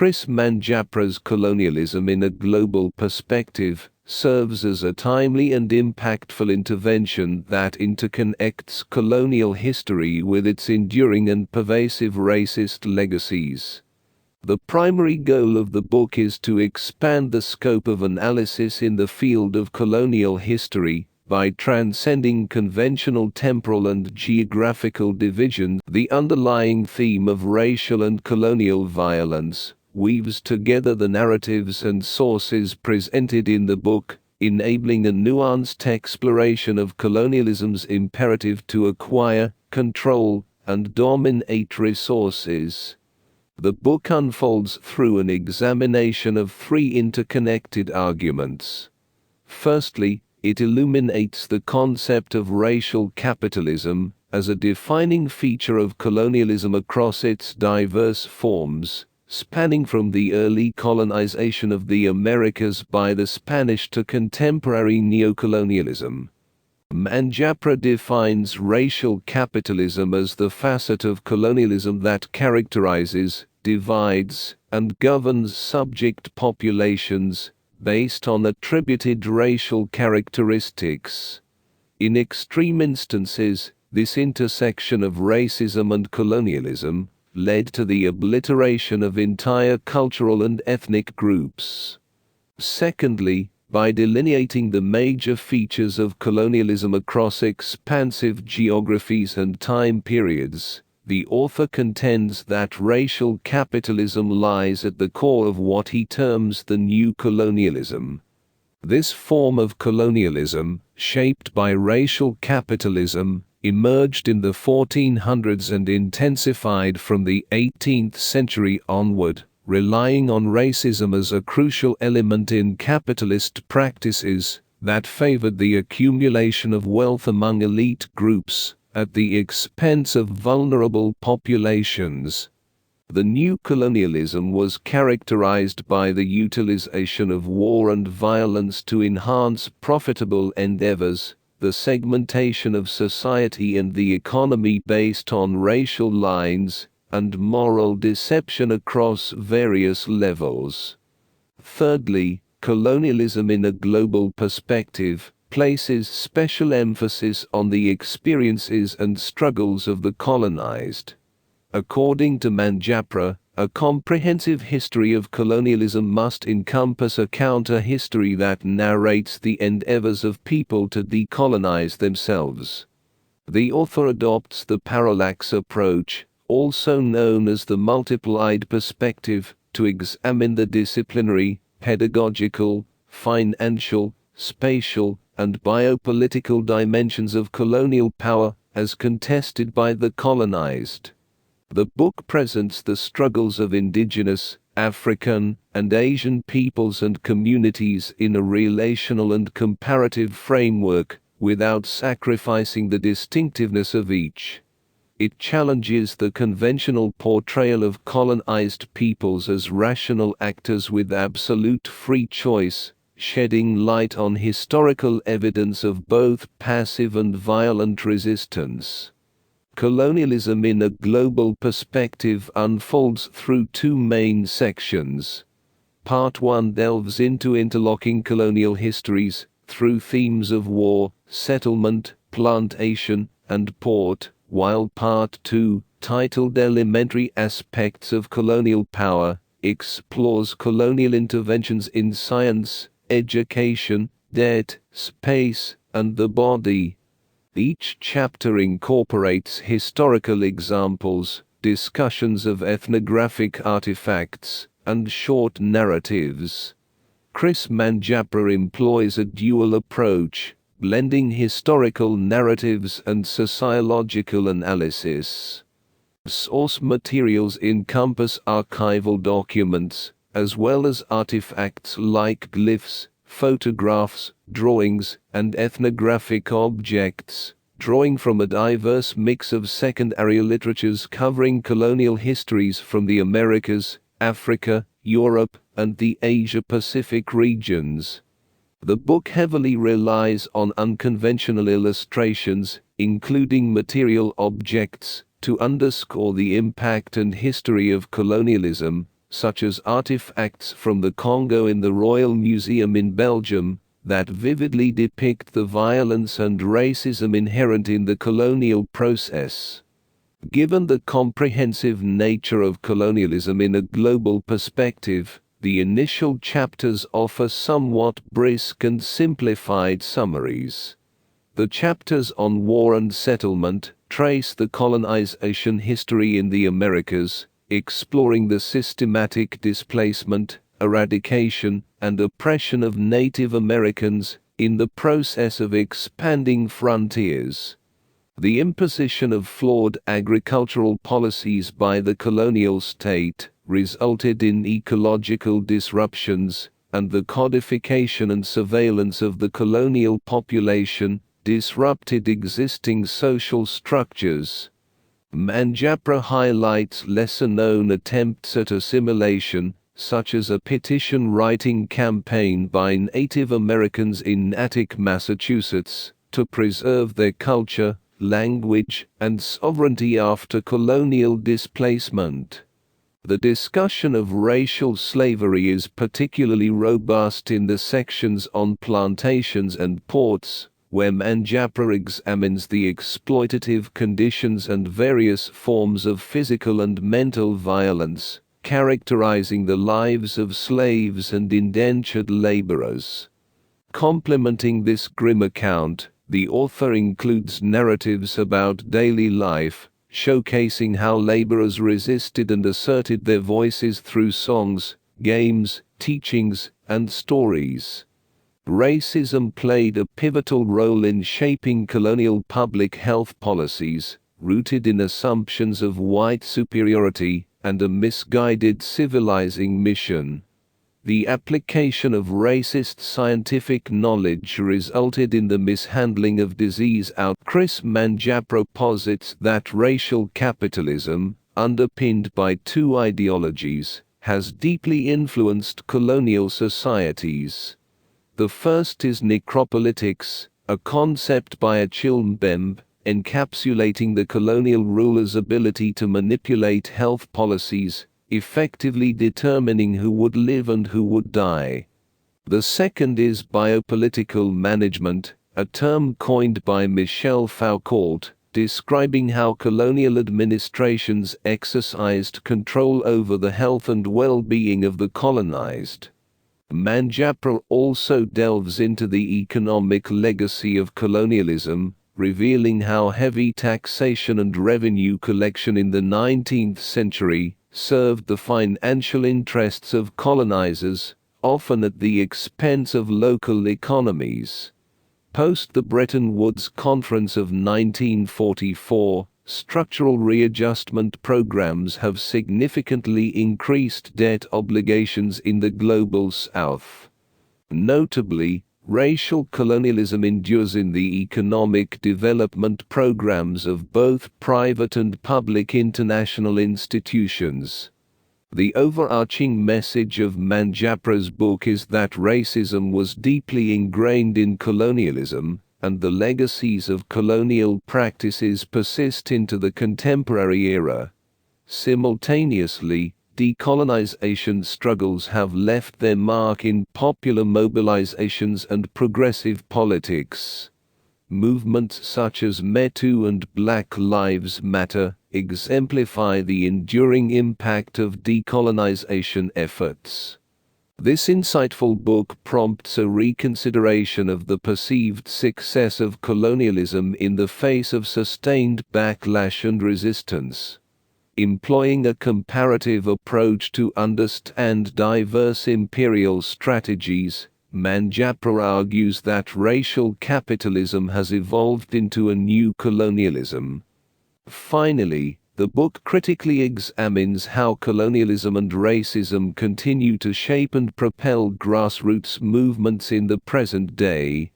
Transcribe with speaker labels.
Speaker 1: Kris Manjapra's Colonialism in a Global Perspective serves as a timely and impactful intervention that interconnects colonial history with its enduring and pervasive racist legacies. The primary goal of the book is to expand the scope of analysis in the field of colonial history by transcending conventional temporal and geographical divisions. The underlying theme of racial and colonial violence weaves together the narratives and sources presented in the book, enabling a nuanced exploration of colonialism's imperative to acquire, control, and dominate resources. The book unfolds through an examination of three interconnected arguments. Firstly, it illuminates the concept of racial capitalism as a defining feature of colonialism across its diverse forms, spanning from the early colonization of the Americas by the Spanish to contemporary neocolonialism. Manjapra defines racial capitalism as the facet of colonialism that characterizes, divides, and governs subject populations based on attributed racial characteristics. In extreme instances, this intersection of racism and colonialism led to the obliteration of entire cultural and ethnic groups. Secondly, by delineating the major features of colonialism across expansive geographies and time periods, the author contends that racial capitalism lies at the core of what he terms the new colonialism. This form of colonialism, shaped by racial capitalism, emerged in the 1400s and intensified from the 18th century onward, relying on racism as a crucial element in capitalist practices that favored the accumulation of wealth among elite groups at the expense of vulnerable populations. The new colonialism was characterized by the utilization of war and violence to enhance profitable endeavors, the segmentation of society and the economy based on racial lines, and moral deception across various levels. Thirdly, colonialism in a global perspective places special emphasis on the experiences and struggles of the colonized. According to Manjapra, a comprehensive history of colonialism must encompass a counter-history that narrates the endeavors of people to decolonize themselves. The author adopts the parallax approach, also known as the multiplied perspective, to examine the disciplinary, pedagogical, financial, spatial, and biopolitical dimensions of colonial power as contested by the colonized. The book presents the struggles of indigenous, African, and Asian peoples and communities in a relational and comparative framework, without sacrificing the distinctiveness of each. It challenges the conventional portrayal of colonized peoples as rational actors with absolute free choice, shedding light on historical evidence of both passive and violent resistance. Colonialism in a global perspective unfolds through two main sections. Part 1 delves into interlocking colonial histories through themes of war, settlement, plantation, and port, while Part 2, titled Elementary Aspects of Colonial Power, explores colonial interventions in science, education, debt, space, and the body. Each chapter incorporates historical examples, discussions of ethnographic artifacts, and short narratives. Kris Manjapra employs a dual approach, blending historical narratives and sociological analysis. Source materials encompass archival documents, as well as artifacts like glyphs, photographs, drawings, and ethnographic objects, drawing from a diverse mix of secondary literatures covering colonial histories from the Americas, Africa, Europe, and the Asia-Pacific regions. The book heavily relies on unconventional illustrations, including material objects, to underscore the impact and history of colonialism, such as artifacts from the Congo in the Royal Museum in Belgium, that vividly depict the violence and racism inherent in the colonial process. Given the comprehensive nature of colonialism in a global perspective, the initial chapters offer somewhat brisk and simplified summaries. The chapters on war and settlement trace the colonization history in the Americas, exploring the systematic displacement, eradication, and oppression of Native Americans in the process of expanding frontiers. The imposition of flawed agricultural policies by the colonial state resulted in ecological disruptions, and the codification and surveillance of the colonial population disrupted existing social structures. Manjapra highlights lesser-known attempts at assimilation, such as a petition-writing campaign by Native Americans in Natick, Massachusetts, to preserve their culture, language, and sovereignty after colonial displacement. The discussion of racial slavery is particularly robust in the sections on plantations and ports, where Manjapra examines the exploitative conditions and various forms of physical and mental violence, characterizing the lives of slaves and indentured laborers. Complementing this grim account, the author includes narratives about daily life, showcasing how laborers resisted and asserted their voices through songs, games, teachings, and stories. Racism played a pivotal role in shaping colonial public health policies, rooted in assumptions of white superiority and a misguided civilizing mission. The application of racist scientific knowledge resulted in the mishandling of disease. Kris Manjapra posits that racial capitalism, underpinned by two ideologies, has deeply influenced colonial societies. The first is necropolitics, a concept by Achille Mbembe, encapsulating the colonial ruler's ability to manipulate health policies, effectively determining who would live and who would die. The second is biopolitical management, a term coined by Michel Foucault, describing how colonial administrations exercised control over the health and well-being of the colonized. Manjapra also delves into the economic legacy of colonialism, revealing how heavy taxation and revenue collection in the 19th century served the financial interests of colonizers, often at the expense of local economies. Post the Bretton Woods Conference of 1944, structural readjustment programs have significantly increased debt obligations in the Global South. Notably, racial colonialism endures in the economic development programs of both private and public international institutions. The overarching message of Manjapra's book is that racism was deeply ingrained in colonialism, and the legacies of colonial practices persist into the contemporary era. Simultaneously, decolonization struggles have left their mark in popular mobilizations and progressive politics. Movements such as Me Too and Black Lives Matter exemplify the enduring impact of decolonization efforts. This insightful book prompts a reconsideration of the perceived success of colonialism in the face of sustained backlash and resistance. Employing a comparative approach to understand diverse imperial strategies, Manjapra argues that racial capitalism has evolved into a new colonialism. Finally, the book critically examines how colonialism and racism continue to shape and propel grassroots movements in the present day.